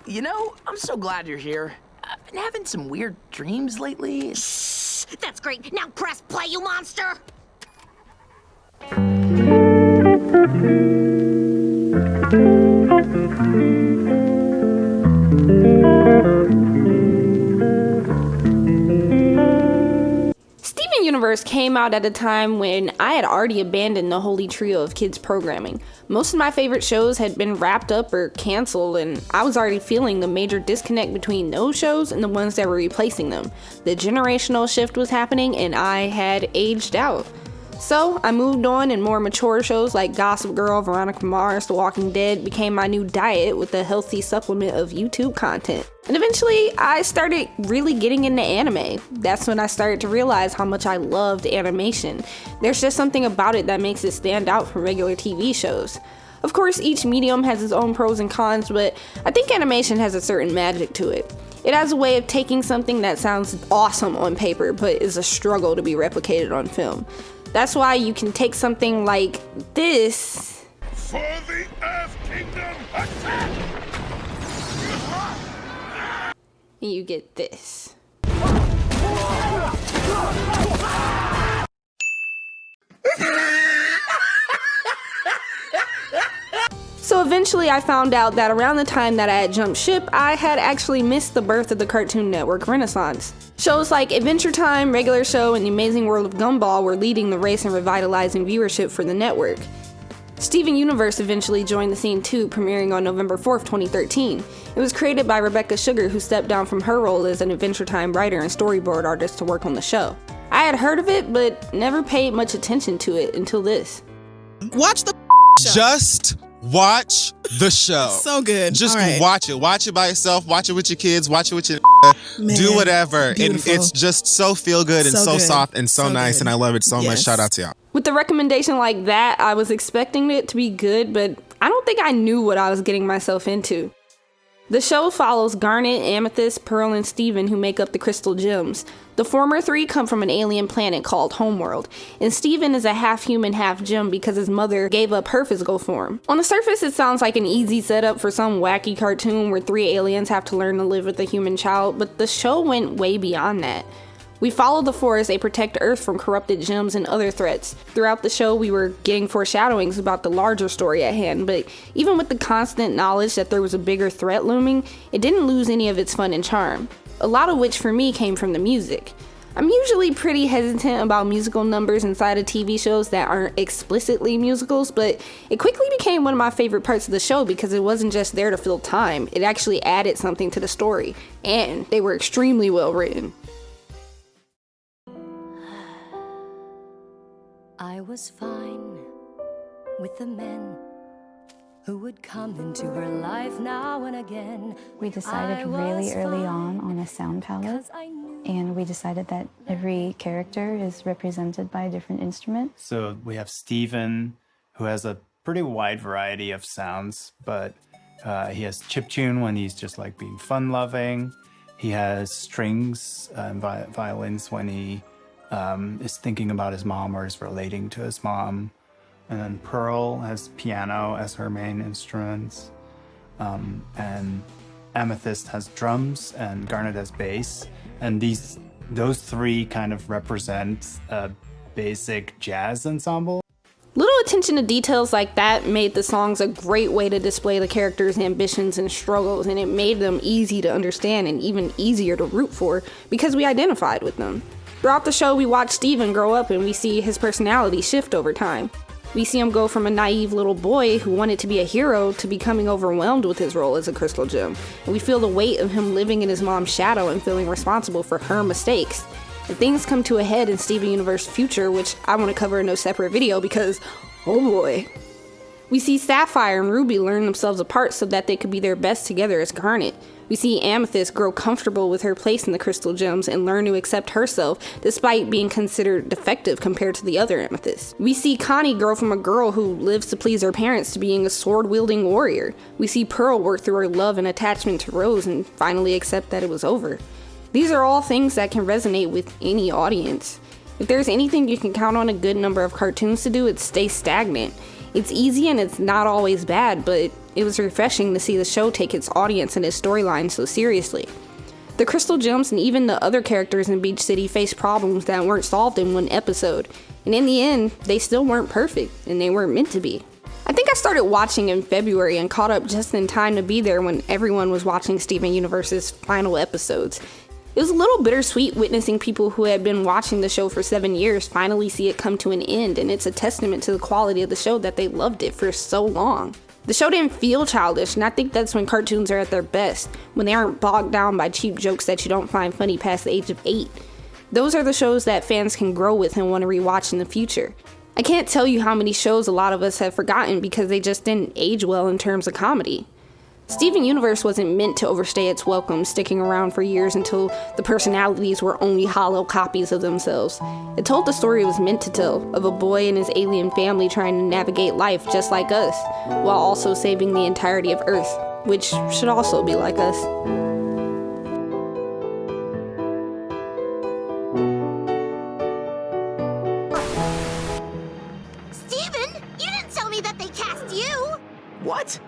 You know, I'm so glad you're here. I've been having some weird dreams lately. Shh, that's great. Now press play, you monster! Steven Universe came out at a time when I had already abandoned the holy trio of kids programming. Most of my favorite shows had been wrapped up or canceled, and I was already feeling the major disconnect between those shows and the ones that were replacing them. The generational shift was happening, and I had aged out. So I moved on, and more mature shows like Gossip Girl, Veronica Mars, The Walking Dead became my new diet with a healthy supplement of YouTube content. And eventually I started really getting into anime. That's when I started to realize how much I loved animation. There's just something about it that makes it stand out from regular TV shows. Of course, each medium has its own pros and cons, but I think animation has a certain magic to it. It has a way of taking something that sounds awesome on paper, but is a struggle to be replicated on film. That's why you can take something like this. For the Earth Kingdom, attack! And you get this. So eventually I found out that around the time that I had jumped ship, I had actually missed the birth of the Cartoon Network renaissance. Shows like Adventure Time, Regular Show, and The Amazing World of Gumball were leading the race and revitalizing viewership for the network. Steven Universe eventually joined the scene too, premiering on November 4th, 2013. It was created by Rebecca Sugar, who stepped down from her role as an Adventure Time writer and storyboard artist to work on the show. I had heard of it, but never paid much attention to it until this. Watch the show. Just watch the show. So good. Just All right. watch it. Watch it by yourself. Watch it with your kids. Watch it with your do whatever. And Beautiful. it's just so feel good and so good. soft and so nice. good. And I love it so much. Yes. Shout out to y'all. With the recommendation like that, I was expecting it to be good, but I don't think I knew what I was getting myself into. The show follows Garnet, Amethyst, Pearl, and Steven, who make up the Crystal Gems. The former three come from an alien planet called Homeworld, and Steven is a half-human, half-gem because his mother gave up her physical form. On the surface, it sounds like an easy setup for some wacky cartoon where three aliens have to learn to live with a human child, but the show went way beyond that. We follow the four as they protect Earth from corrupted gems and other threats. Throughout the show, we were getting foreshadowings about the larger story at hand, but even with the constant knowledge that there was a bigger threat looming, it didn't lose any of its fun and charm. A lot of which for me came from the music. I'm usually pretty hesitant about musical numbers inside of TV shows that aren't explicitly musicals, but it quickly became one of my favorite parts of the show because it wasn't just there to fill time, it actually added something to the story, and they were extremely well written. I was fine with the men who would come into her life now and again. We decided really early on a sound palette, and we decided that every character is represented by a different instrument. So we have Steven, who has a pretty wide variety of sounds, but he has chiptune when he's just like being fun-loving. He has strings and violins when he is thinking about his mom or is relating to his mom. And then Pearl has piano as her main instruments. And Amethyst has drums and Garnet has bass. And those three kind of represent a basic jazz ensemble. Little attention to details like that made the songs a great way to display the characters' ambitions and struggles, and it made them easy to understand and even easier to root for because we identified with them. Throughout the show, we watch Steven grow up and we see his personality shift over time. We see him go from a naive little boy who wanted to be a hero to becoming overwhelmed with his role as a crystal gem. And we feel the weight of him living in his mom's shadow and feeling responsible for her mistakes. And things come to a head in Steven Universe Future, which I want to cover in a separate video because, oh boy. We see Sapphire and Ruby learn themselves apart so that they could be their best together as Garnet. We see Amethyst grow comfortable with her place in the Crystal Gems and learn to accept herself despite being considered defective compared to the other Amethysts. We see Connie grow from a girl who lives to please her parents to being a sword-wielding warrior. We see Pearl work through her love and attachment to Rose and finally accept that it was over. These are all things that can resonate with any audience. If there's anything you can count on a good number of cartoons to do, it's stay stagnant. It's easy and it's not always bad, but It was refreshing to see the show take its audience and its storyline so seriously. The Crystal Gems and even the other characters in Beach City faced problems that weren't solved in one episode, and in the end, they still weren't perfect, and they weren't meant to be. I think I started watching in February and caught up just in time to be there when everyone was watching Steven Universe's final episodes. It was a little bittersweet witnessing people who had been watching the show for 7 years finally see it come to an end, and it's a testament to the quality of the show that they loved it for so long. The show didn't feel childish, and I think that's when cartoons are at their best, when they aren't bogged down by cheap jokes that you don't find funny past the age of 8. Those are the shows that fans can grow with and want to rewatch in the future. I can't tell you how many shows a lot of us have forgotten because they just didn't age well in terms of comedy. Steven Universe wasn't meant to overstay its welcome, sticking around for years until the personalities were only hollow copies of themselves. It told the story it was meant to tell, of a boy and his alien family trying to navigate life just like us, while also saving the entirety of Earth, which should also be like us. Steven, you didn't tell me that they cast you! What?